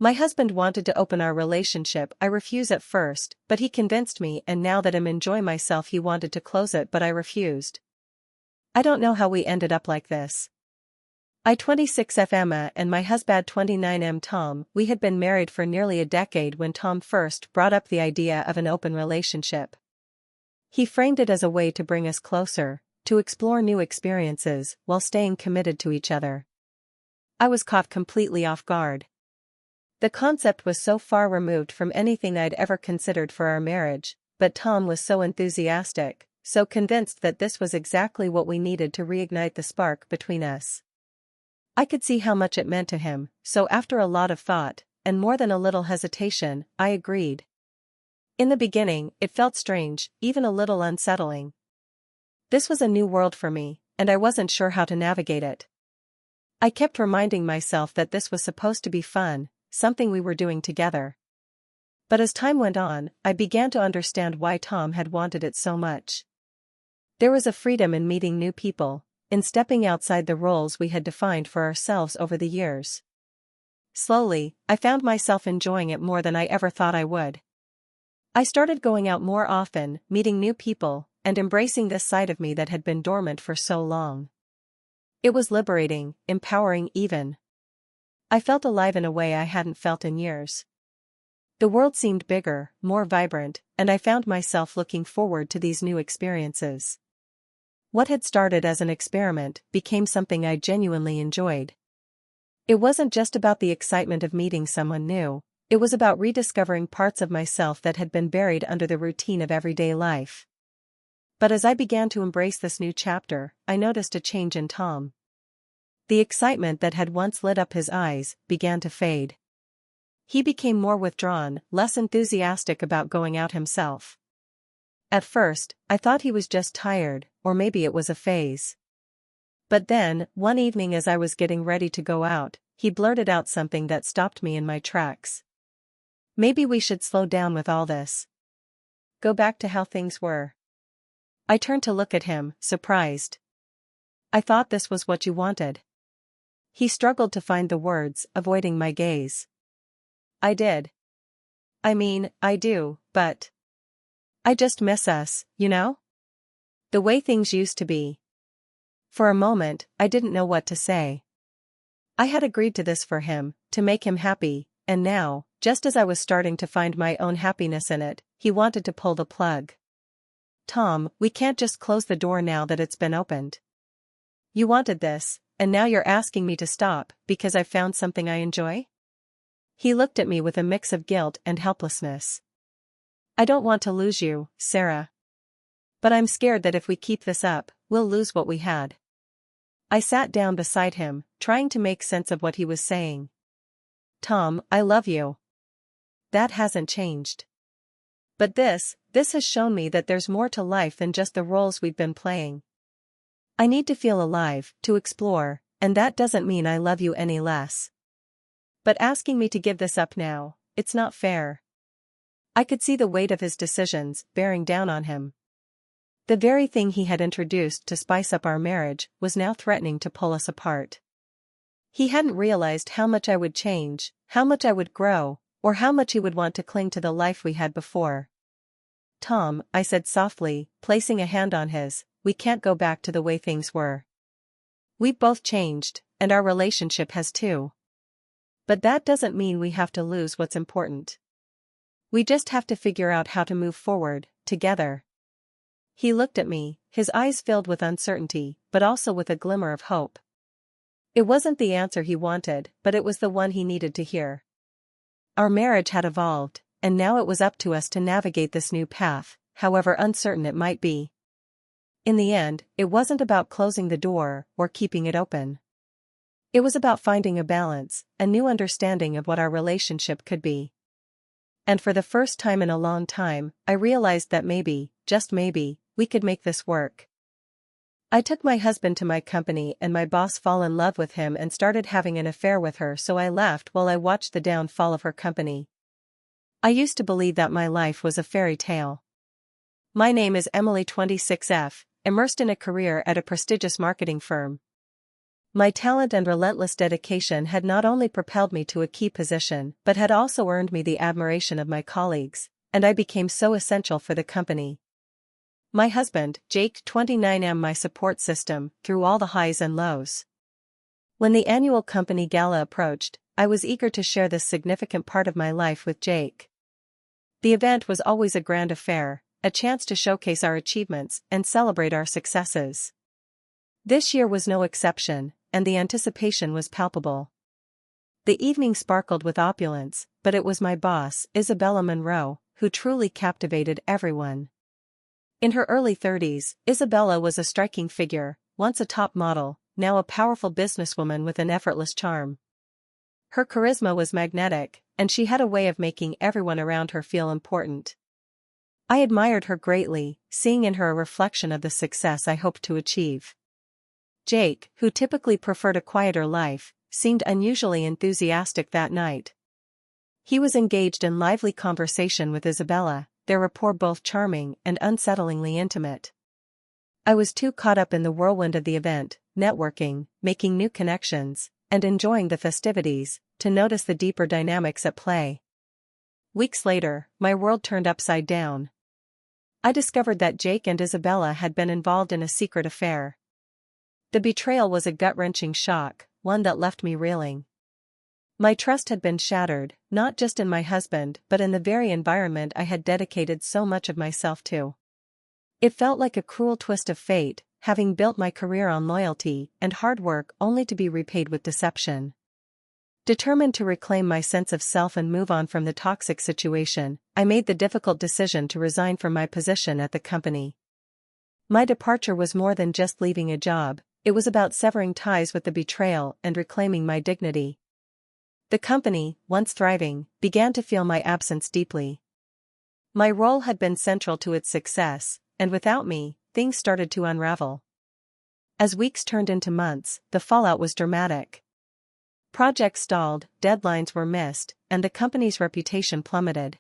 My husband wanted to open our relationship. I refused at first, but he convinced me, and now that I'm enjoying myself he wanted to close it, but I refused. I don't know how we ended up like this. I 26F Emma and my husband 29M Tom. We had been married for nearly a decade when Tom first brought up the idea of an open relationship. He framed it as a way to bring us closer, to explore new experiences while staying committed to each other. I was caught completely off guard. The concept was so far removed from anything I'd ever considered for our marriage, but Tom was so enthusiastic, so convinced that this was exactly what we needed to reignite the spark between us. I could see how much it meant to him, so after a lot of thought, and more than a little hesitation, I agreed. In the beginning, it felt strange, even a little unsettling. This was a new world for me, and I wasn't sure how to navigate it. I kept reminding myself that this was supposed to be fun, something we were doing together. But as time went on, I began to understand why Tom had wanted it so much. There was a freedom in meeting new people, in stepping outside the roles we had defined for ourselves over the years. Slowly, I found myself enjoying it more than I ever thought I would. I started going out more often, meeting new people, and embracing this side of me that had been dormant for so long. It was liberating, empowering even. I felt alive in a way I hadn't felt in years. The world seemed bigger, more vibrant, and I found myself looking forward to these new experiences. What had started as an experiment became something I genuinely enjoyed. It wasn't just about the excitement of meeting someone new, it was about rediscovering parts of myself that had been buried under the routine of everyday life. But as I began to embrace this new chapter, I noticed a change in Tom. The excitement that had once lit up his eyes began to fade. He became more withdrawn, less enthusiastic about going out himself. At first, I thought he was just tired, or maybe it was a phase. But then, one evening as I was getting ready to go out, he blurted out something that stopped me in my tracks. "Maybe we should slow down with all this. Go back to how things were." I turned to look at him, surprised. "I thought this was what you wanted." He struggled to find the words, avoiding my gaze. "I did. I mean, I do, but I just miss us, you know? The way things used to be." For a moment, I didn't know what to say. I had agreed to this for him, to make him happy, and now, just as I was starting to find my own happiness in it, he wanted to pull the plug. "Tom, we can't just close the door now that it's been opened. You wanted this, and now you're asking me to stop because I've found something I enjoy?" He looked at me with a mix of guilt and helplessness. "I don't want to lose you, Sarah. But I'm scared that if we keep this up, we'll lose what we had." I sat down beside him, trying to make sense of what he was saying. "Tom, I love you. That hasn't changed. But this has shown me that there's more to life than just the roles we've been playing. I need to feel alive, to explore, and that doesn't mean I love you any less. But asking me to give this up now, it's not fair." I could see the weight of his decisions bearing down on him. The very thing he had introduced to spice up our marriage was now threatening to pull us apart. He hadn't realized how much I would change, how much I would grow, or how much he would want to cling to the life we had before. "Tom," I said softly, placing a hand on his, "we can't go back to the way things were. We've both changed, and our relationship has too. But that doesn't mean we have to lose what's important. We just have to figure out how to move forward, together." He looked at me, his eyes filled with uncertainty, but also with a glimmer of hope. It wasn't the answer he wanted, but it was the one he needed to hear. Our marriage had evolved, and now it was up to us to navigate this new path, however uncertain it might be. In the end, it wasn't about closing the door or keeping it open. It was about finding a balance, a new understanding of what our relationship could be. And for the first time in a long time, I realized that maybe, just maybe, we could make this work. I took my husband to my company and my boss fell in love with him and started having an affair with her, so I left while I watched the downfall of her company. I used to believe that my life was a fairy tale. My name is Emily 26F, immersed in a career at a prestigious marketing firm. My talent and relentless dedication had not only propelled me to a key position but had also earned me the admiration of my colleagues, and I became so essential for the company. My husband, Jake, 29, my support system through all the highs and lows. When the annual company gala approached, I was eager to share this significant part of my life with Jake. The event was always a grand affair, a chance to showcase our achievements and celebrate our successes. This year was no exception, and the anticipation was palpable. The evening sparkled with opulence, but it was my boss, Isabella Monroe, who truly captivated everyone. In her early 30s, Isabella was a striking figure, once a top model, now a powerful businesswoman with an effortless charm. Her charisma was magnetic, and she had a way of making everyone around her feel important. I admired her greatly, seeing in her a reflection of the success I hoped to achieve. Jake, who typically preferred a quieter life, seemed unusually enthusiastic that night. He was engaged in lively conversation with Isabella, their rapport both charming and unsettlingly intimate. I was too caught up in the whirlwind of the event, networking, making new connections, and enjoying the festivities, to notice the deeper dynamics at play. Weeks later, my world turned upside down. I discovered that Jake and Isabella had been involved in a secret affair. The betrayal was a gut-wrenching shock, one that left me reeling. My trust had been shattered, not just in my husband but in the very environment I had dedicated so much of myself to. It felt like a cruel twist of fate, having built my career on loyalty and hard work only to be repaid with deception. Determined to reclaim my sense of self and move on from the toxic situation, I made the difficult decision to resign from my position at the company. My departure was more than just leaving a job, it was about severing ties with the betrayal and reclaiming my dignity. The company, once thriving, began to feel my absence deeply. My role had been central to its success, and without me, things started to unravel. As weeks turned into months, the fallout was dramatic. Projects stalled, deadlines were missed, and the company's reputation plummeted.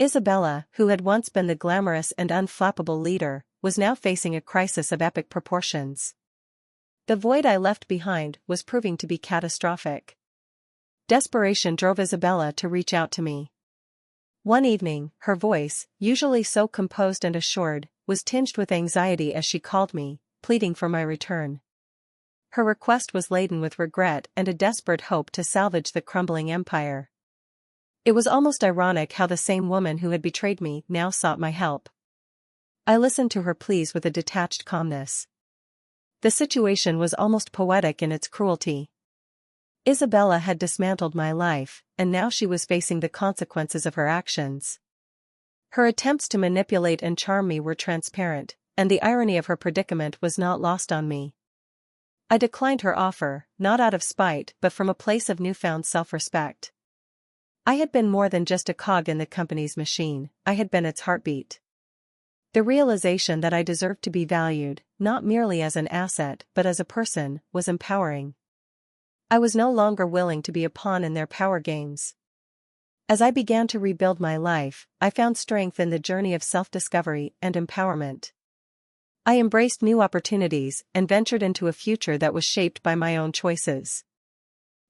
Isabella, who had once been the glamorous and unflappable leader, was now facing a crisis of epic proportions. The void I left behind was proving to be catastrophic. Desperation drove Isabella to reach out to me. One evening, her voice, usually so composed and assured, was tinged with anxiety as she called me, pleading for my return. Her request was laden with regret and a desperate hope to salvage the crumbling empire. It was almost ironic how the same woman who had betrayed me now sought my help. I listened to her pleas with a detached calmness. The situation was almost poetic in its cruelty. Isabella had dismantled my life, and now she was facing the consequences of her actions. Her attempts to manipulate and charm me were transparent, and the irony of her predicament was not lost on me. I declined her offer, not out of spite but from a place of newfound self-respect. I had been more than just a cog in the company's machine, I had been its heartbeat. The realization that I deserved to be valued, not merely as an asset but as a person, was empowering. I was no longer willing to be a pawn in their power games. As I began to rebuild my life, I found strength in the journey of self-discovery and empowerment. I embraced new opportunities and ventured into a future that was shaped by my own choices.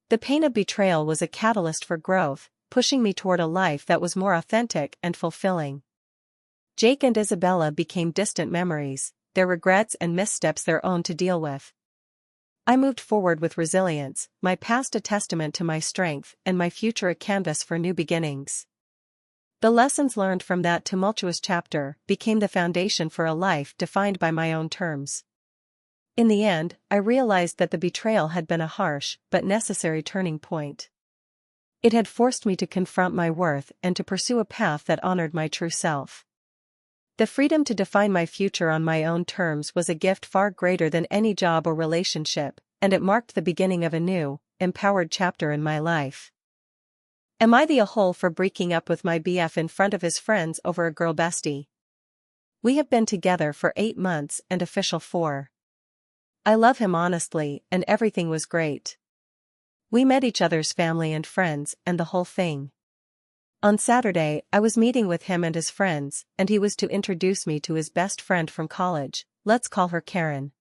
The pain of betrayal was a catalyst for growth, pushing me toward a life that was more authentic and fulfilling. Jake and Isabella became distant memories, their regrets and missteps their own to deal with. I moved forward with resilience, my past a testament to my strength and my future a canvas for new beginnings. The lessons learned from that tumultuous chapter became the foundation for a life defined by my own terms. In the end, I realized that the betrayal had been a harsh but necessary turning point. It had forced me to confront my worth and to pursue a path that honored my true self. The freedom to define my future on my own terms was a gift far greater than any job or relationship, and it marked the beginning of a new, empowered chapter in my life. Am I the a-hole for breaking up with my BF in front of his friends over a girl bestie? We have been together for 8 months and official 4. I love him honestly and everything was great. We met each other's family and friends and the whole thing. On Saturday, I was meeting with him and his friends, and he was to introduce me to his best friend from college, let's call her Karen.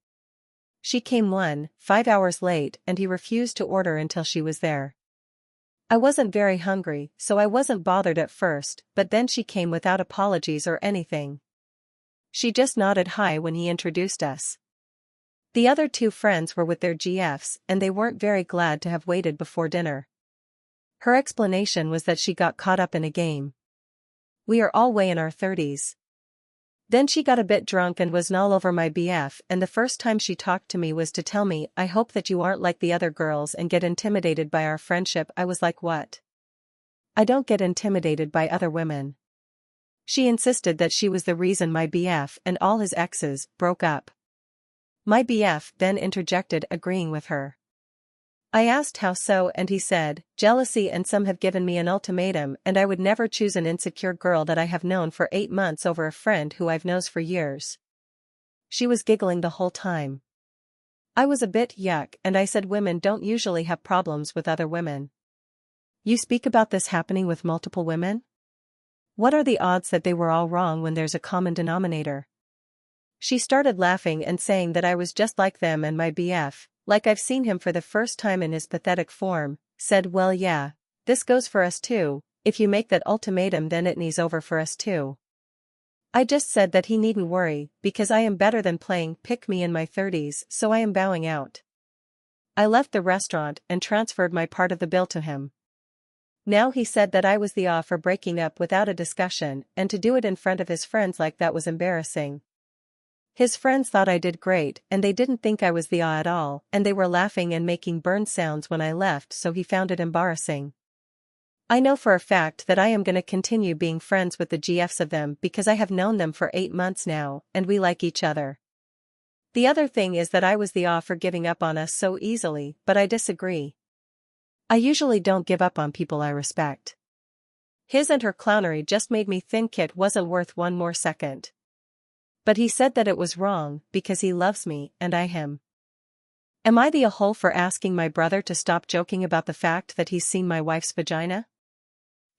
She came 5 hours late and he refused to order until she was there. I wasn't very hungry, so I wasn't bothered at first, but then she came without apologies or anything. She just nodded hi when he introduced us. The other two friends were with their GFs and they weren't very glad to have waited before dinner. Her explanation was that she got caught up in a game. We are all way in our 30s. Then she got a bit drunk and was all over my BF, and the first time she talked to me was to tell me, "I hope that you aren't like the other girls and get intimidated by our friendship." I was like, what? I don't get intimidated by other women. She insisted that she was the reason my BF and all his exes broke up. My BF then interjected, agreeing with her. I asked how so, and he said, "Jealousy, and some have given me an ultimatum, and I would never choose an insecure girl that I have known for 8 months over a friend who I've known for years." She was giggling the whole time. I was a bit yuck, and I said women don't usually have problems with other women. You speak about this happening with multiple women? What are the odds that they were all wrong when there's a common denominator? She started laughing and saying that I was just like them, and my BF, like I've seen him for the first time in his pathetic form, said, "Well yeah, this goes for us too, if you make that ultimatum then it needs over for us too." I just said that he needn't worry, because I am better than playing pick me in my 30s, so I am bowing out. I left the restaurant and transferred my part of the bill to him. Now he said that I was the off for breaking up without a discussion, and to do it in front of his friends like that was embarrassing. His friends thought I did great, and they didn't think I was the at all, and they were laughing and making burn sounds when I left, so he found it embarrassing. I know for a fact that I am gonna continue being friends with the GFs of them because I have known them for 8 months now, and we like each other. The other thing is that I was the off for giving up on us so easily, but I disagree. I usually don't give up on people I respect. His and her clownery just made me think it wasn't worth one more second. But he said that it was wrong, because he loves me, and I him. Am I the a-hole for asking my brother to stop joking about the fact that he's seen my wife's vagina?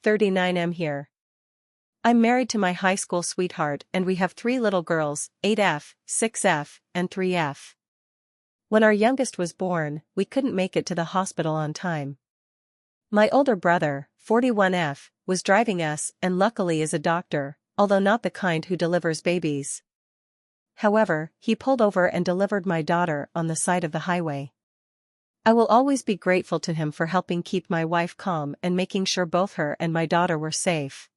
39M here. I'm married to my high school sweetheart and we have 3 little girls, 8F, 6F, and 3F. When our youngest was born, we couldn't make it to the hospital on time. My older brother, 41F, was driving us and luckily is a doctor, although not the kind who delivers babies. However, he pulled over and delivered my daughter on the side of the highway. I will always be grateful to him for helping keep my wife calm and making sure both her and my daughter were safe.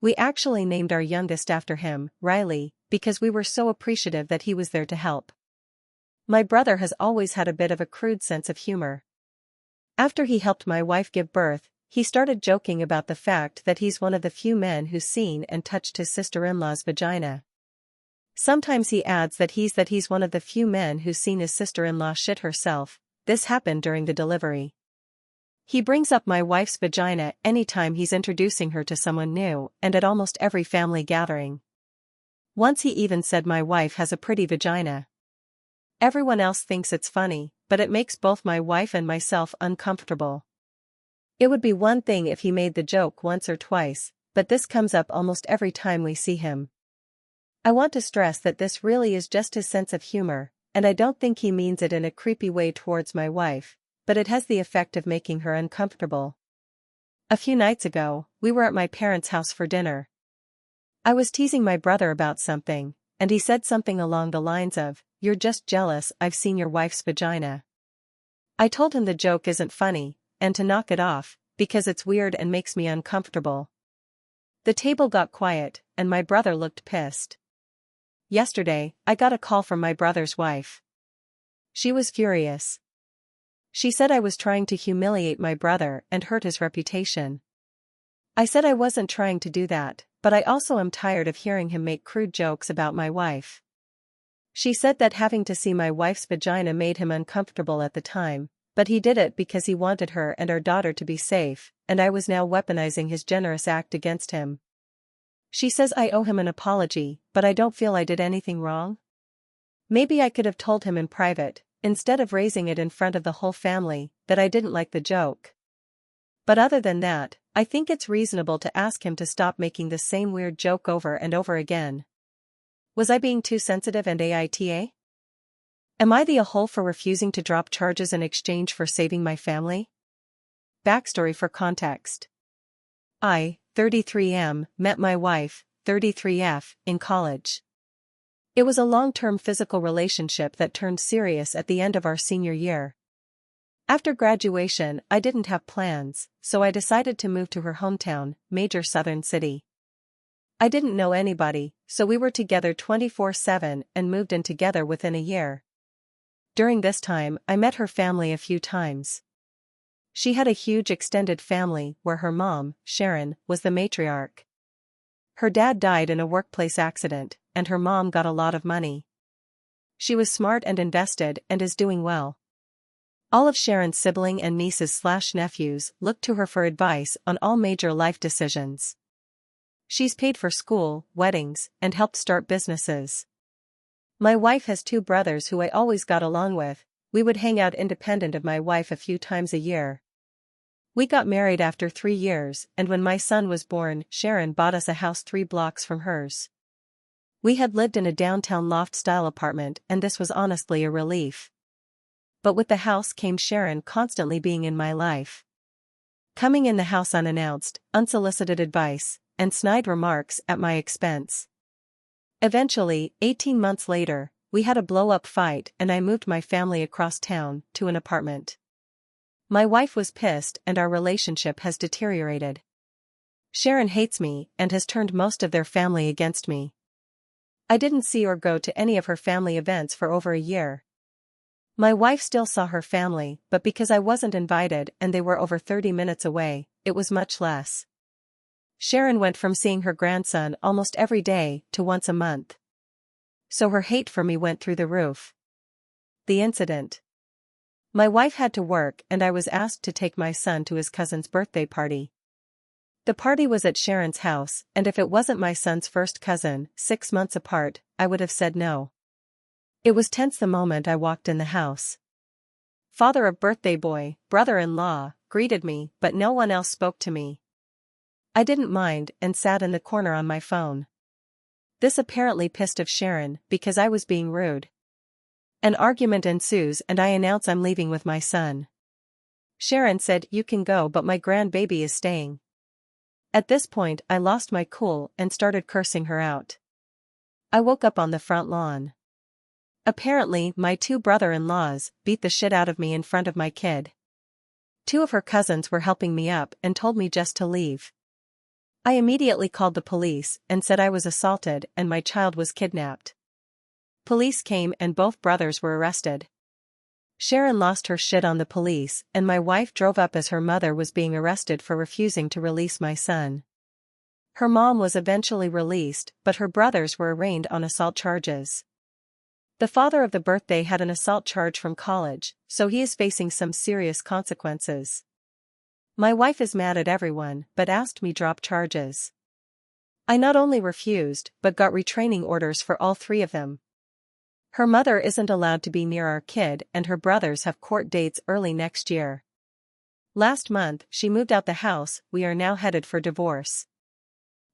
We actually named our youngest after him, Riley, because we were so appreciative that he was there to help. My brother has always had a bit of a crude sense of humor. After he helped my wife give birth, he started joking about the fact that he's one of the few men who's seen and touched his sister-in-law's vagina. Sometimes he adds that he's one of the few men who's seen his sister-in-law shit herself. This happened during the delivery. He brings up my wife's vagina anytime he's introducing her to someone new, and at almost every family gathering. Once he even said my wife has a pretty vagina. Everyone else thinks it's funny, but it makes both my wife and myself uncomfortable. It would be one thing if he made the joke once or twice, but this comes up almost every time we see him. I want to stress that this really is just his sense of humor, and I don't think he means it in a creepy way towards my wife, but it has the effect of making her uncomfortable. A few nights ago, we were at my parents' house for dinner. I was teasing my brother about something, and he said something along the lines of, "You're just jealous, I've seen your wife's vagina." I told him the joke isn't funny, and to knock it off, because it's weird and makes me uncomfortable. The table got quiet, and my brother looked pissed. Yesterday, I got a call from my brother's wife. She was furious. She said I was trying to humiliate my brother and hurt his reputation. I said I wasn't trying to do that, but I also am tired of hearing him make crude jokes about my wife. She said that having to see my wife's vagina made him uncomfortable at the time, but he did it because he wanted her and our daughter to be safe, and I was now weaponizing his generous act against him. She says I owe him an apology, but I don't feel I did anything wrong. Maybe I could have told him in private, instead of raising it in front of the whole family, that I didn't like the joke. But other than that, I think it's reasonable to ask him to stop making the same weird joke over and over again. Was I being too sensitive and AITA? Am I the a-hole for refusing to drop charges in exchange for saving my family? Backstory for context. I, 33M, met my wife, 33F, in college. It was a long-term physical relationship that turned serious at the end of our senior year. After graduation, I didn't have plans, so I decided to move to her hometown, major southern city. I didn't know anybody, so we were together 24/7 and moved in together within a year. During this time, I met her family a few times. She had a huge extended family where her mom, Sharon, was the matriarch. Her dad died in a workplace accident, and her mom got a lot of money. She was smart and invested and is doing well. All of Sharon's sibling and nieces/nephews look to her for advice on all major life decisions. She's paid for school, weddings, and helped start businesses. My wife has 2 brothers who I always got along with. We would hang out independent of my wife a few times a year. We got married after 3 years, and when my son was born, Sharon bought us a house 3 blocks from hers. We had lived in a downtown loft-style apartment, and this was honestly a relief. But with the house came Sharon constantly being in my life. Coming in the house unannounced, unsolicited advice, and snide remarks at my expense. Eventually, 18 months later, we had a blow-up fight and I moved my family across town to an apartment. My wife was pissed and our relationship has deteriorated. Sharon hates me and has turned most of their family against me. I didn't see or go to any of her family events for over a year. My wife still saw her family, but because I wasn't invited and they were over 30 minutes away, it was much less. Sharon went from seeing her grandson almost every day to once a month. So her hate for me went through the roof. The incident. My wife had to work and I was asked to take my son to his cousin's birthday party. The party was at Sharon's house, and if it wasn't my son's first cousin, 6 months apart, I would have said no. It was tense the moment I walked in the house. Father of birthday boy, brother-in-law, greeted me, but no one else spoke to me. I didn't mind and sat in the corner on my phone. This apparently pissed off Sharon because I was being rude. An argument ensues and I announce I'm leaving with my son. Sharon said, "You can go, but my grandbaby is staying." At this point I lost my cool and started cursing her out. I woke up on the front lawn. Apparently, my 2 brother-in-laws beat the shit out of me in front of my kid. 2 of her cousins were helping me up and told me just to leave. I immediately called the police and said I was assaulted and my child was kidnapped. Police came and both brothers were arrested. Sharon lost her shit on the police and my wife drove up as her mother was being arrested for refusing to release my son. Her mom was eventually released, but her brothers were arraigned on assault charges. The father of the birthday had an assault charge from college, so he is facing some serious consequences. My wife is mad at everyone, but asked me drop charges. I not only refused, but got retraining orders for all 3 of them. Her mother isn't allowed to be near our kid and her brothers have court dates early next year. Last month, she moved out the house. We are now headed for divorce.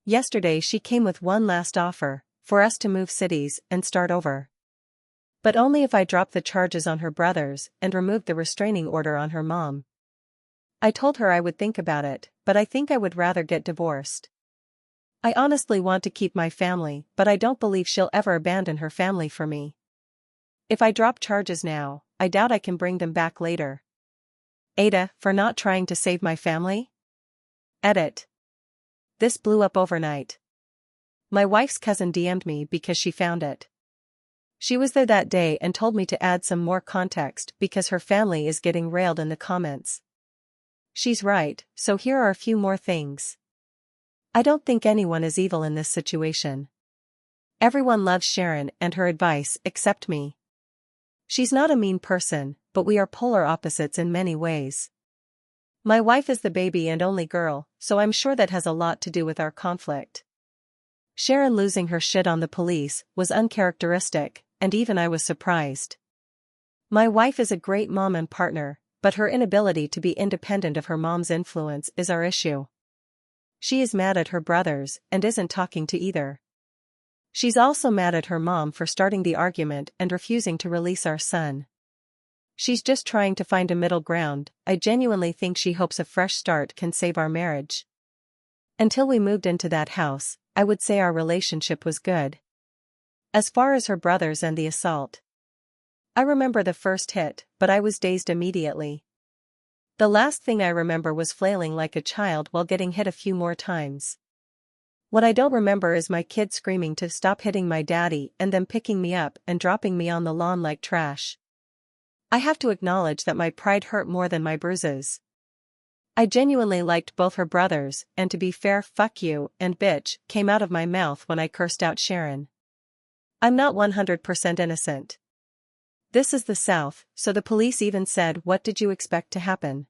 Yesterday she came with one last offer, for us to move cities and start over. But only if I drop the charges on her brothers and remove the restraining order on her mom. I told her I would think about it, but I think I would rather get divorced. I honestly want to keep my family, but I don't believe she'll ever abandon her family for me. If I drop charges now, I doubt I can bring them back later. Ada, for not trying to save my family? Edit. This blew up overnight. My wife's cousin DM'd me because she found it. She was there that day and told me to add some more context because her family is getting railed in the comments. She's right, so here are a few more things. I don't think anyone is evil in this situation. Everyone loves Sharon and her advice except me. She's not a mean person, but we are polar opposites in many ways. My wife is the baby and only girl, so I'm sure that has a lot to do with our conflict. Sharon losing her shit on the police was uncharacteristic, and even I was surprised. My wife is a great mom and partner, but her inability to be independent of her mom's influence is our issue. She is mad at her brothers and isn't talking to either. She's also mad at her mom for starting the argument and refusing to release our son. She's just trying to find a middle ground. I genuinely think she hopes a fresh start can save our marriage. Until we moved into that house, I would say our relationship was good. As far as her brothers and the assault, I remember the first hit, but I was dazed immediately. The last thing I remember was flailing like a child while getting hit a few more times. What I don't remember is my kid screaming to stop hitting my daddy and then picking me up and dropping me on the lawn like trash. I have to acknowledge that my pride hurt more than my bruises. I genuinely liked both her brothers, and to be fair, fuck you and bitch came out of my mouth when I cursed out Sharon. I'm not 100% innocent. This is the South, so the police even said, "What did you expect to happen?"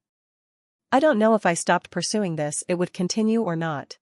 I don't know if I stopped pursuing this, it would continue or not.